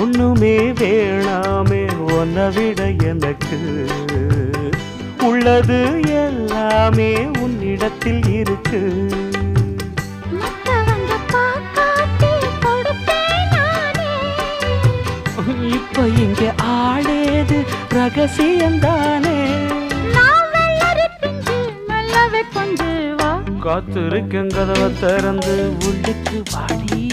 ஒண்ணுமே வேணாமே உன்னை விட எனக்கு உள்ளது எல்லாமே உன்னிடத்தில் இருக்கு. இப்ப இங்க ஆடேது ரகசியம்தானே. காத்திருக்கேன் கதவை திறந்து உள்ளுக்கு வாடி.